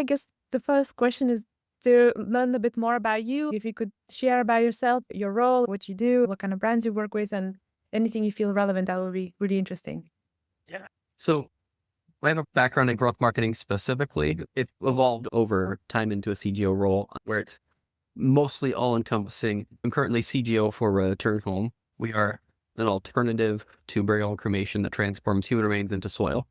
I guess the first question is to learn a bit more about you. If you could share about yourself, your role, what you do, what kind of brands you work with, and anything you feel relevant, that would be really interesting. Yeah. So I have a background in growth marketing specifically. It evolved over time into a CGO role where it's mostly all encompassing. I'm currently CGO for Return Home. We are an alternative to burial cremation that transforms human remains into soil.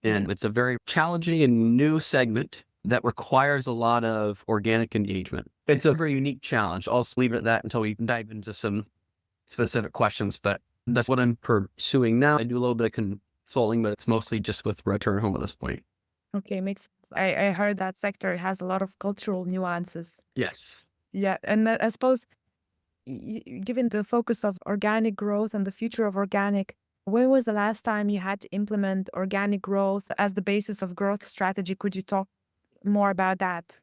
And it's a very challenging and new segment that requires a lot of organic engagement. It's a very unique challenge. I'll just leave it at that until we dive into some specific questions, but that's what I'm pursuing now. I do a little bit of consulting, but it's mostly just with Return Home at this point. Okay, makes sense. I heard that sector has a lot of cultural nuances. Yes. Yeah, and I suppose given the focus of organic growth and the future of organic, when was the last time you had to implement organic growth as the basis of growth strategy? Could you talk more about that?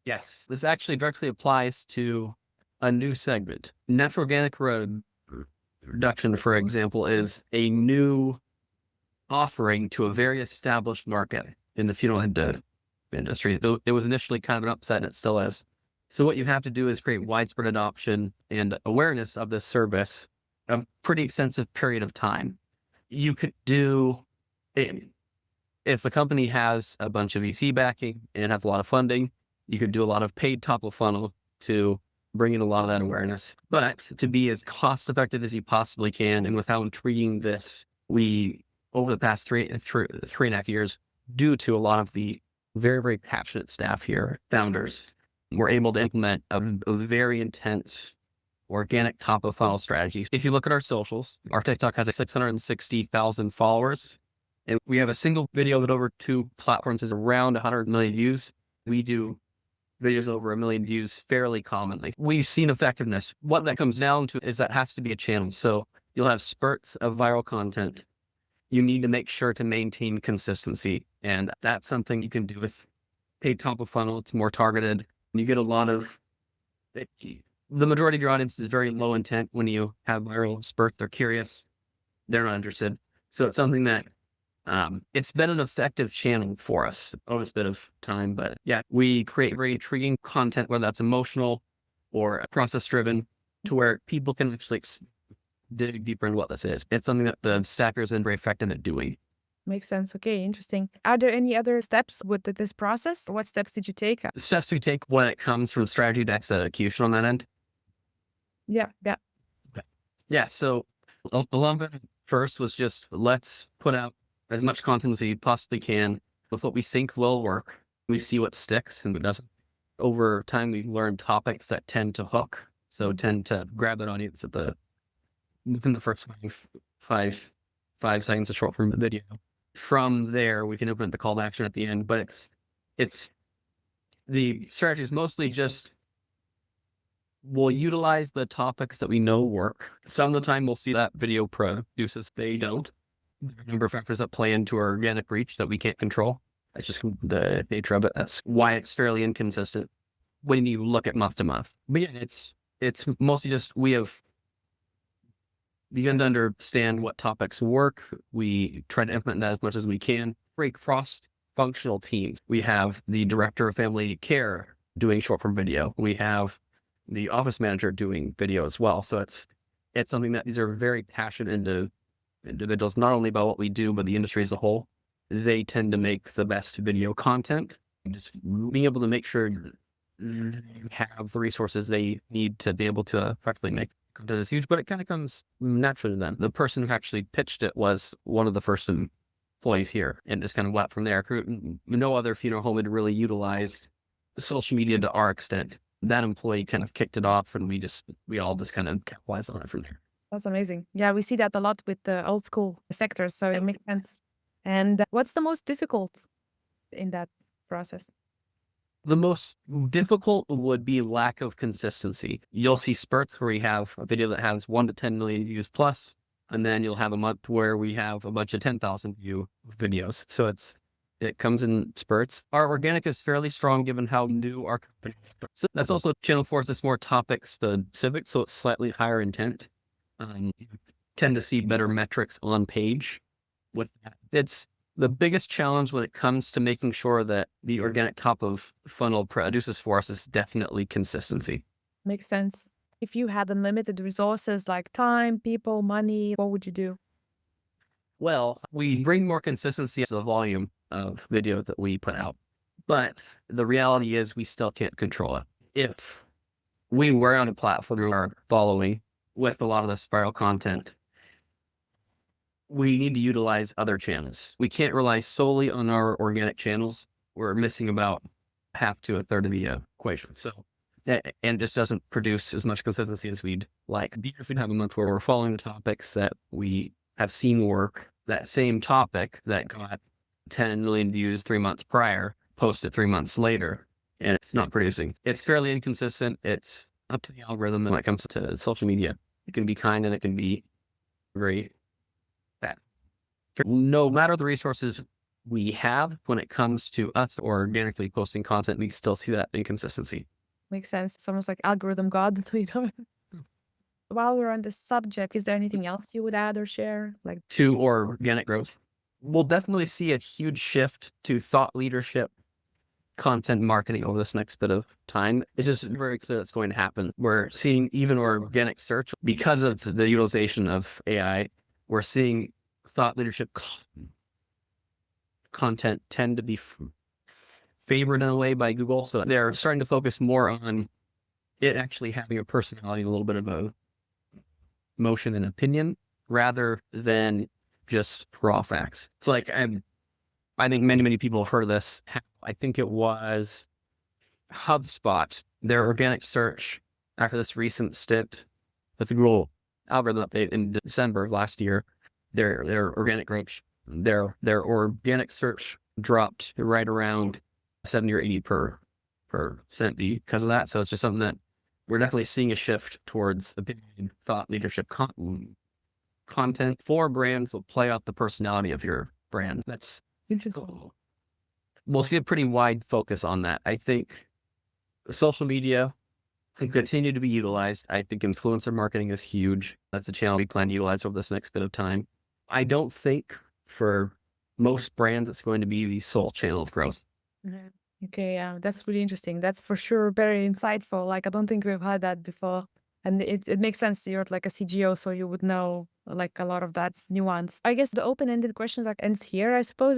Yes. This actually directly applies to a new segment. Natural organic reduction, for example, is a new offering to a very established market in the funeral and death industry. Though it was initially kind of an upset and it still is. So what you have to do is create widespread adoption and awareness of this service a pretty extensive period of time. You could do it, if the company has a bunch of VC backing and has a lot of funding, you could do a lot of paid top of funnel to bring in a lot of that awareness. But to be as cost effective as you possibly can, and with how intriguing this, we over the past three and a half years, due to a lot of the very, very passionate staff here, founders, were able to implement a very intense organic top of funnel strategy. If you look at our socials, our TikTok has 660,000 followers. And we have a single video that over two platforms is around 100 million views. We do videos over 1 million views fairly commonly. We've seen effectiveness. What that comes down to is that has to be a channel. So you'll have spurts of viral content. You need to make sure to maintain consistency. And that's something you can do with paid top of funnel. It's more targeted. You get a lot of, the majority of your audience is very low intent. When you have viral spurts, they're curious. They're not interested. So it's something that it's been an effective channel for us over this bit of time, but yeah, we create very intriguing content, whether that's emotional or process driven, to where people can actually dig deeper into what this is. It's something that the staff here has been very effective at doing. Makes sense. Okay, interesting. Are there any other steps with this process? What steps did you take? The steps we take when it comes from strategy to execution on that end. Yeah, yeah. Okay. Yeah, so a lot of it first was just let's put out as much content as we possibly can with what we think will work. We see what sticks and what doesn't. Over time, we've learned topics that tend to hook, so tend to grab that audience within the first five seconds of short form video. From there, we can implement the call to action at the end, but it's the strategy is mostly just we'll utilize the topics that we know work. Some of the time we'll see that video produces, they don't. There are a number of factors that play into our organic reach that we can't control. That's just the nature of it. That's why it's fairly inconsistent when you look at month to month. But yeah, it's mostly just we have begun to understand what topics work. We try to implement that as much as we can. Very cross-functional teams. We have the director of family care doing short form video. We have the office manager doing video as well. So it's something that these are very passionate individuals, not only about what we do, but the industry as a whole. They tend to make the best video content. Just being able to make sure you have the resources they need to be able to effectively make content is huge, but it kind of comes naturally to them. The person who actually pitched it was one of the first employees here, and just kind of went from there. No other funeral home had really utilized social media to our extent. That employee kind of kicked it off, and we all just kind of capitalized on it from there. That's amazing. Yeah, we see that a lot with the old school sectors, so it makes sense. And what's the most difficult in that process? The most difficult would be lack of consistency. You'll see spurts where we have a video that has 1 to 10 million views plus, and then you'll have a month where we have a bunch of 10,000 view videos. So it comes in spurts. Our organic is fairly strong given how new our company is. So that's also channel 4 is more topic specific, so it's slightly higher intent. You tend to see better metrics on page with that. The biggest challenge when it comes to making sure that the organic top of funnel produces for us is definitely consistency. Makes sense. If you had unlimited resources like time, people, money, what would you do? Well, we bring more consistency to the volume of video that we put out, but the reality is we still can't control it. If we were on a platform we are following with a lot of this viral content, we need to utilize other channels. We can't rely solely on our organic channels. We're missing about half to a third of the equation. So, and just doesn't produce as much consistency as we'd like. If we have a month where we're following the topics that we have seen work, that same topic that got 10 million views 3 months prior, posted 3 months later, and it's not producing. It's fairly inconsistent. It's up to the algorithm when it comes to social media. It can be kind and it can be very bad. No matter the resources we have when it comes to us organically posting content, we still see that inconsistency. Makes sense. It's almost like algorithm god. You know? While we're on this subject, is there anything else you would add or share? Like, To organic growth, we'll definitely see a huge shift to thought leadership content marketing over this next bit of time. It's just very clear that's going to happen. We're seeing even organic search because of the utilization of AI. We're seeing thought leadership content tend to be favored in a way by Google. So they're starting to focus more on it actually having a personality, a little bit of a motion and opinion rather than just raw facts. It's like, I think many people have heard of this. I think it was HubSpot, their organic search after this recent stint with the Google algorithm update in December of last year, their organic growth, their organic search dropped right around 70 or 80% because of that. So it's just something that we're definitely seeing a shift towards opinion, thought leadership content for brands will play out the personality of your brand. That's interesting. cool. We'll see a pretty wide focus on that. I think social media can continue to be utilized. I think influencer marketing is huge. That's a channel we plan to utilize over this next bit of time. I don't think for most brands it's going to be the sole channel of growth. Mhm. Okay, yeah, that's really interesting. That's for sure very insightful. Like, I don't think we've had that before. And it makes sense. You're like a CGO, so you would know like a lot of that nuance. I guess the open-ended questions ends here, I suppose.